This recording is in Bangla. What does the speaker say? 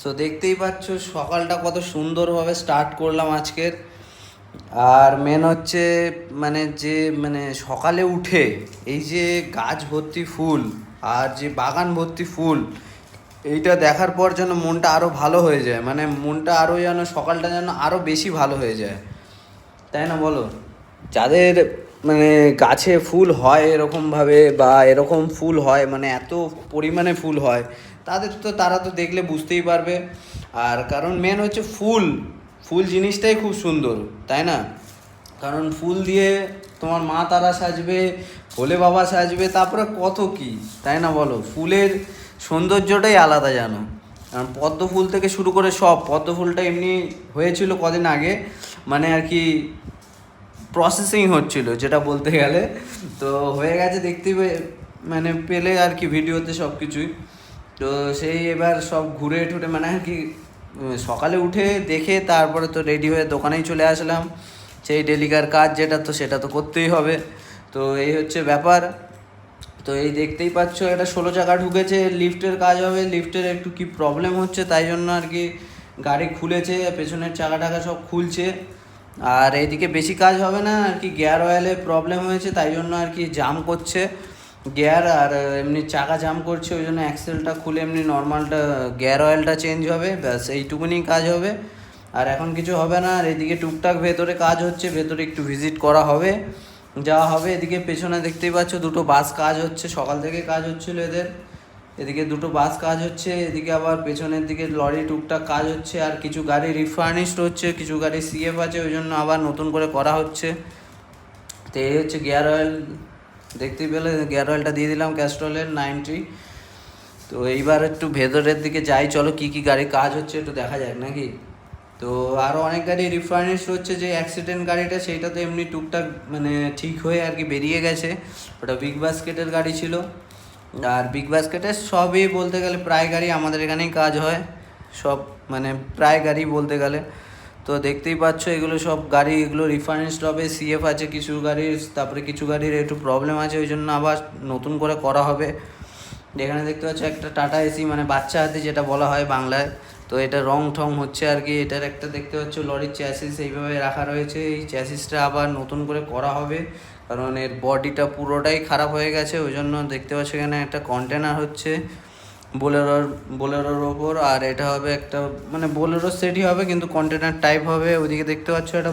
সো দেখতেই পাচ্ছ সকালটা কত সুন্দরভাবে স্টার্ট করলাম আজকের। আর মেন হচ্ছে মানে সকালে উঠে এই যে গাছ ভর্তি ফুল আর যে বাগান ভর্তি ফুল, এইটা দেখার পর যেন মনটা আরও ভালো হয়ে যায়, মানে মনটা আরও যেন সকালটা যেন আরও বেশি ভালো হয়ে যায়, তাই না বলো? যাদের মানে গাছে ফুল হয় এরকমভাবে, বা এরকম ফুল হয় মানে এত পরিমাণে ফুল হয়, তারা তো দেখলে বুঝতেই পারবে। আর কারণ মেন হচ্ছে ফুল, ফুল জিনিসটাই খুব সুন্দর, তাই না? কারণ ফুল দিয়ে তোমার মা তারা সাজবে, ভোলে বাবা সাজবে, তারপরে কত কি, তাই না বলো? ফুলের সৌন্দর্যটাই আলাদা জানো। কারণ পদ্ম ফুল থেকে শুরু করে সব, পদ্ম ফুলটা এমনি হয়েছিল কদিন আগে, মানে আর কি প্রসেসিং হচ্ছিল যেটা বলতে গেলে, তো হয়ে গেছে দেখতে মানে পেলে আর কি ভিডিওতে সব কিছুই। তো সেই এবার সব ঘুরে টুরে মানে আর কি সকালে উঠে দেখে তারপরে তো রেডি হয়ে দোকানেই চলে আসলাম। সেই ডেলিকার কাজ যেটা, তো সেটা তো করতেই হবে। তো এই হচ্ছে ব্যাপার। তো এই দেখতেই পাচ্ছ একটা 16 চাকা ঢুকেছে, লিফটের কাজ হবে, লিফটের একটু কি প্রবলেম হচ্ছে, তাই জন্য আর কি গাড়ি খুলেছে, পেছনের চাকা টাকা সব খুলছে। আর এইদিকে বেশি কাজ হবে না আর কি, গিয়ার অয়েলে প্রবলেম হয়েছে তাই জন্য আর কি জাম করছে গিয়ার, আর এমনি চাকা জাম করছে, ওই জন্য অ্যাক্সেলটা খুলে এমনি নর্মালটা গিয়ার অয়েলটা চেঞ্জ হবে, ব্যাস এইটুকুনি কাজ হবে। আর এখন কিছু হবে না। আর এদিকে টুকটাক ভেতরে কাজ হচ্ছে, ভেতরে একটু ভিজিট করা হবে, যাওয়া হবে। এদিকে পেছনে দেখতেই পাচ্ছ দুটো বাস কাজ হচ্ছে, সকাল থেকে কাজ হচ্ছিল এদের। এদিকে দুটো বাস কাজ হচ্ছে, এদিকে আবার পেছনের দিকে লরি টুকটাক কাজ হচ্ছে, আর কিছু গাড়ি রিফার্নিশড হচ্ছে, কিছু গাড়ি সিএফ আছে, ওই জন্য আবার নতুন করে করা হচ্ছে। তো এই হচ্ছে গিয়ার অয়েল, দেখতেই পেলে গিয়ার অয়েলটা দিয়ে দিলাম ক্যাস্ট্রলের 90। তো এইবার একটু ভেতরের দিকে যাই, চলো কি কি গাড়ি কাজ হচ্ছে একটু দেখা যাক নাকি। তো আরও অনেক গাড়ি রিফার্নিশ হচ্ছে, যে অ্যাক্সিডেন্ট গাড়িটা সেইটা তো এমনি টুকটাক মানে ঠিক হয়ে আর কি বেরিয়ে গেছে, ওটা বিগ বাস্কেটের গাড়ি ছিল। আর বিগ বাস্কেটের সবই বলতে গেলে প্রায় গাড়ি আমাদের এখানেই কাজ হয়, সব মানে প্রায় গাড়ি বলতে গেলে। তো দেখতেই পাচ্ছ এগুলো সব গাড়ি, এগুলো রিফার্নিশড হবে, সিএফ আছে কিছু গাড়ির, তারপরে কিছু গাড়ির একটু প্রবলেম আছে, ওই জন্য আবার নতুন করে করা হবে। এখানে দেখতে পাচ্ছ একটা টাটা এসি, মানে বাচ্চা হাতি যেটা বলা হয় বাংলায়। তো এটা রং ঠং হচ্ছে আর কি। এটার একটা দেখতে পাচ্ছ লরির চ্যাসিস এইভাবে রাখা রয়েছে, এই চ্যাসিসটা আবার নতুন করে করা হবে, কারণ এর বডিটা পুরোটাই খারাপ হয়ে গেছে, ওই জন্য দেখতে পাচ্ছ এখানে একটা কন্টেনার হচ্ছে বোলেরোর ওপর। আর এটা হবে একটা মানে বোলেরো সেটই হবে কিন্তু কন্টেনার টাইপ হবে। ওইদিকে দেখতে পাচ্ছ একটা